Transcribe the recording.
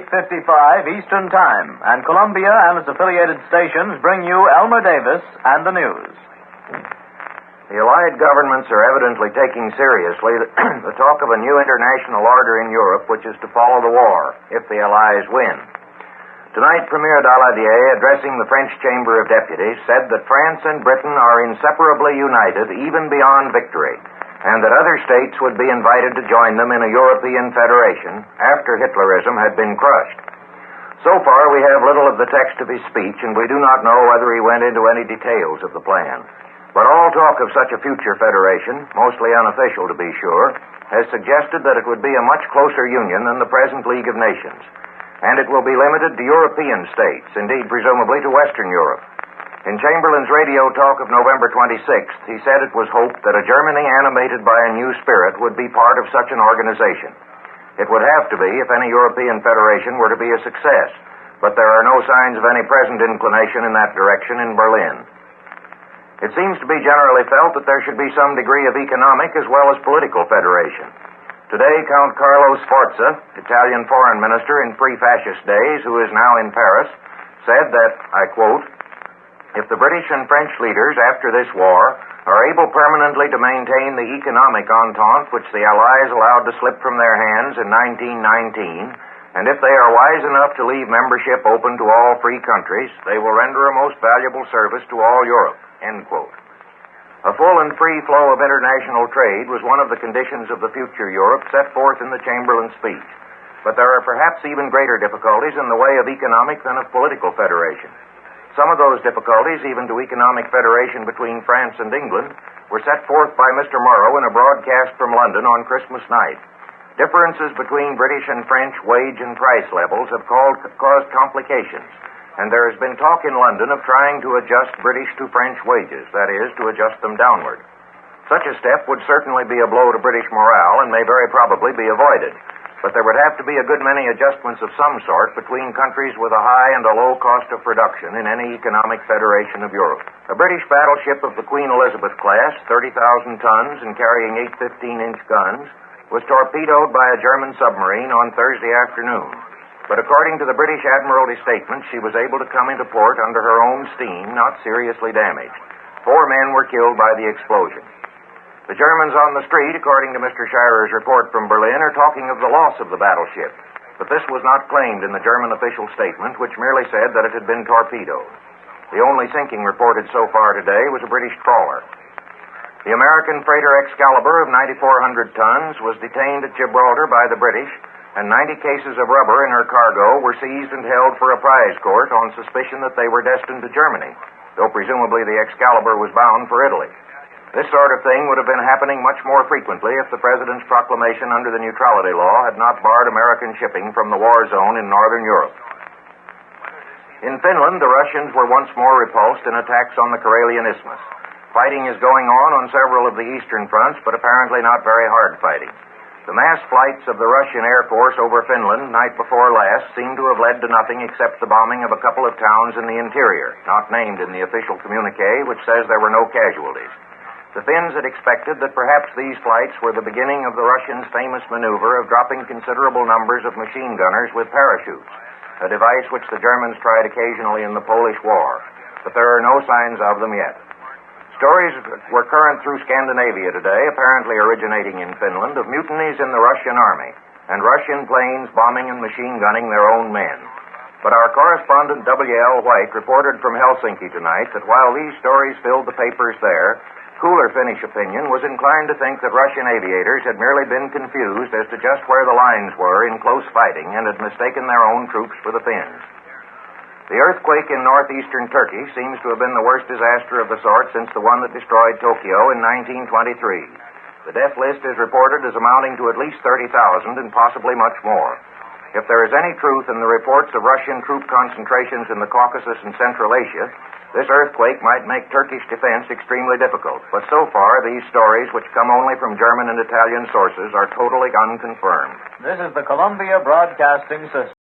8:55 Eastern Time, and Columbia and its affiliated stations bring you Elmer Davis and the news. The Allied governments are evidently taking seriously the talk of a new international order in Europe, which is to follow the war, if the Allies win. Tonight, Premier Daladier, addressing the French Chamber of Deputies, said that France and Britain are inseparably united, even beyond victory, and that other states would be invited to join them in a European federation after Hitlerism had been crushed. So far, we have little of the text of his speech, and we do not know whether he went into any details of the plan. But all talk of such a future federation, mostly unofficial to be sure, has suggested that it would be a much closer union than the present League of Nations, and it will be limited to European states, indeed presumably to Western Europe. In Chamberlain's radio talk of November 26th, he said it was hoped that a Germany animated by a new spirit would be part of such an organization. It would have to be if any European federation were to be a success, but there are no signs of any present inclination in that direction in Berlin. It seems to be generally felt that there should be some degree of economic as well as political federation. Today, Count Carlo Sforza, Italian foreign minister in pre-fascist days, who is now in Paris, said that, I quote, "If the British and French leaders, after this war, are able permanently to maintain the economic entente which the Allies allowed to slip from their hands in 1919, and if they are wise enough to leave membership open to all free countries, they will render a most valuable service to all Europe," end quote. A full and free flow of international trade was one of the conditions of the future Europe set forth in the Chamberlain speech. But there are perhaps even greater difficulties in the way of economic than of political federation. Some of those difficulties, even to economic federation between France and England, were set forth by Mr. Morrow in a broadcast from London on Christmas night. Differences between British and French wage and price levels have caused complications, and there has been talk in London of trying to adjust British to French wages, that is, to adjust them downward. Such a step would certainly be a blow to British morale and may very probably be avoided. But there would have to be a good many adjustments of some sort between countries with a high and a low cost of production in any economic federation of Europe. A British battleship of the Queen Elizabeth class, 30,000 tons and carrying 8 15-inch guns, was torpedoed by a German submarine on Thursday afternoon. But according to the British Admiralty statement, she was able to come into port under her own steam, not seriously damaged. 4 men were killed by the explosion. The Germans on the street, according to Mr. Schirer's report from Berlin, are talking of the loss of the battleship. But this was not claimed in the German official statement, which merely said that it had been torpedoed. The only sinking reported so far today was a British trawler. The American freighter Excalibur of 9,400 tons was detained at Gibraltar by the British, and 90 cases of rubber in her cargo were seized and held for a prize court on suspicion that they were destined to Germany, though presumably the Excalibur was bound for Italy. This sort of thing would have been happening much more frequently if the President's proclamation under the neutrality law had not barred American shipping from the war zone in northern Europe. In Finland, the Russians were once more repulsed in attacks on the Karelian Isthmus. Fighting is going on several of the eastern fronts, but apparently not very hard fighting. The mass flights of the Russian Air Force over Finland night before last seem to have led to nothing except the bombing of a couple of towns in the interior, not named in the official communique, which says there were no casualties. The Finns had expected that perhaps these flights were the beginning of the Russians' famous maneuver of dropping considerable numbers of machine gunners with parachutes, a device which the Germans tried occasionally in the Polish War, but there are no signs of them yet. Stories were current through Scandinavia today, apparently originating in Finland, of mutinies in the Russian army, and Russian planes bombing and machine gunning their own men. But our correspondent W.L. White reported from Helsinki tonight that while these stories filled the papers there, cooler Finnish opinion was inclined to think that Russian aviators had merely been confused as to just where the lines were in close fighting and had mistaken their own troops for the Finns. The earthquake in northeastern Turkey seems to have been the worst disaster of the sort since the one that destroyed Tokyo in 1923. The death list is reported as amounting to at least 30,000 and possibly much more. If there is any truth in the reports of Russian troop concentrations in the Caucasus and Central Asia, this earthquake might make Turkish defense extremely difficult. But so far, these stories, which come only from German and Italian sources, are totally unconfirmed. This is the Columbia Broadcasting System.